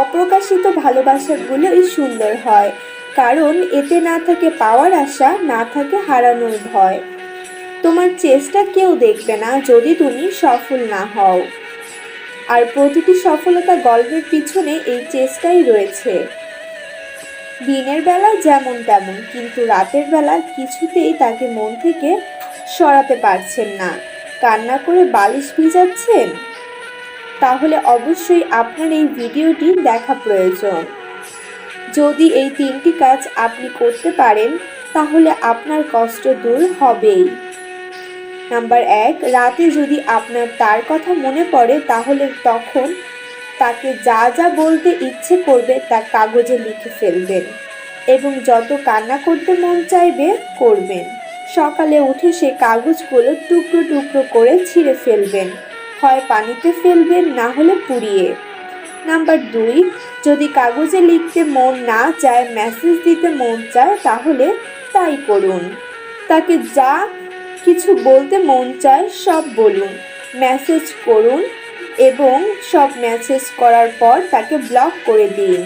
অপ্রকাশিত ভালোবাসাগুলোই সুন্দর হয়, কারণ এতে না থাকে পাওয়ার আশা, না থাকে হারানোর ভয়। তোমার চেষ্টা কেউ দেখবে না যদি তুমি সফল না হও, আর প্রতিটি সফলতা গল্পের পিছনে এই চেষ্টাই রয়েছে। দিনের বেলা যেমন তেমন, কিন্তু রাতের বেলা কিছুতেই তাকে মন থেকে সরাতে পারছেন না। কান্না করে বালিশ ভিজাচ্ছেন? তাহলে অবশ্যই আপনার এই ভিডিওটি দেখা প্রয়োজন। যদি এই 3টি কাজ আপনি করতে পারেন, তাহলে আপনার কষ্ট দূর হবেই। নাম্বার 1, রাতে যদি আপনার তার কথা মনে পড়ে, তাহলে তখন তাকে যা যা বলতে ইচ্ছে করবে তা কাগজে লিখে ফেলবেন এবং যত কান্না করতে মন চাইবে করবেন। সকালে উঠে সে কাগজগুলো টুকরো টুকরো করে ছিঁড়ে ফেলবেন, হয় পানিতে ফেলবেন, না হলে পুড়িয়ে। নাম্বার 2, যদি কাগজে লিখতে মন না চায়, মেসেজ দিতে মন চায়, তাহলে তাই করুন। তাকে যা কিছু বলতে মন চায় সব বলুন, মেসেজ করুন এবং সব মেসেজ করার পর তাকে ব্লক করে দিন।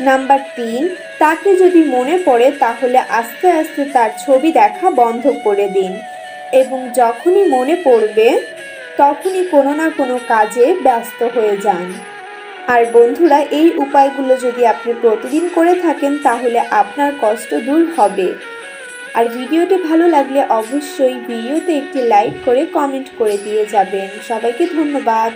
নাম্বার 3, তাকে যদি মনে পড়ে তাহলে আস্তে আস্তে তার ছবি দেখা বন্ধ করে দিন এবং যখনই মনে পড়বে তখনই কোনো না কোনো কাজে ব্যস্ত হয়ে যান। আর বন্ধুরা, এই উপায়গুলো যদি আপনি প্রতিদিন করে থাকেন তাহলে আপনার কষ্ট দূর হবে। আর ভিডিওটি ভালো লাগলে অবশ্যই ভিডিওতে একটি লাইক করে কমেন্ট করে দিয়ে যাবেন। সবাইকে ধন্যবাদ।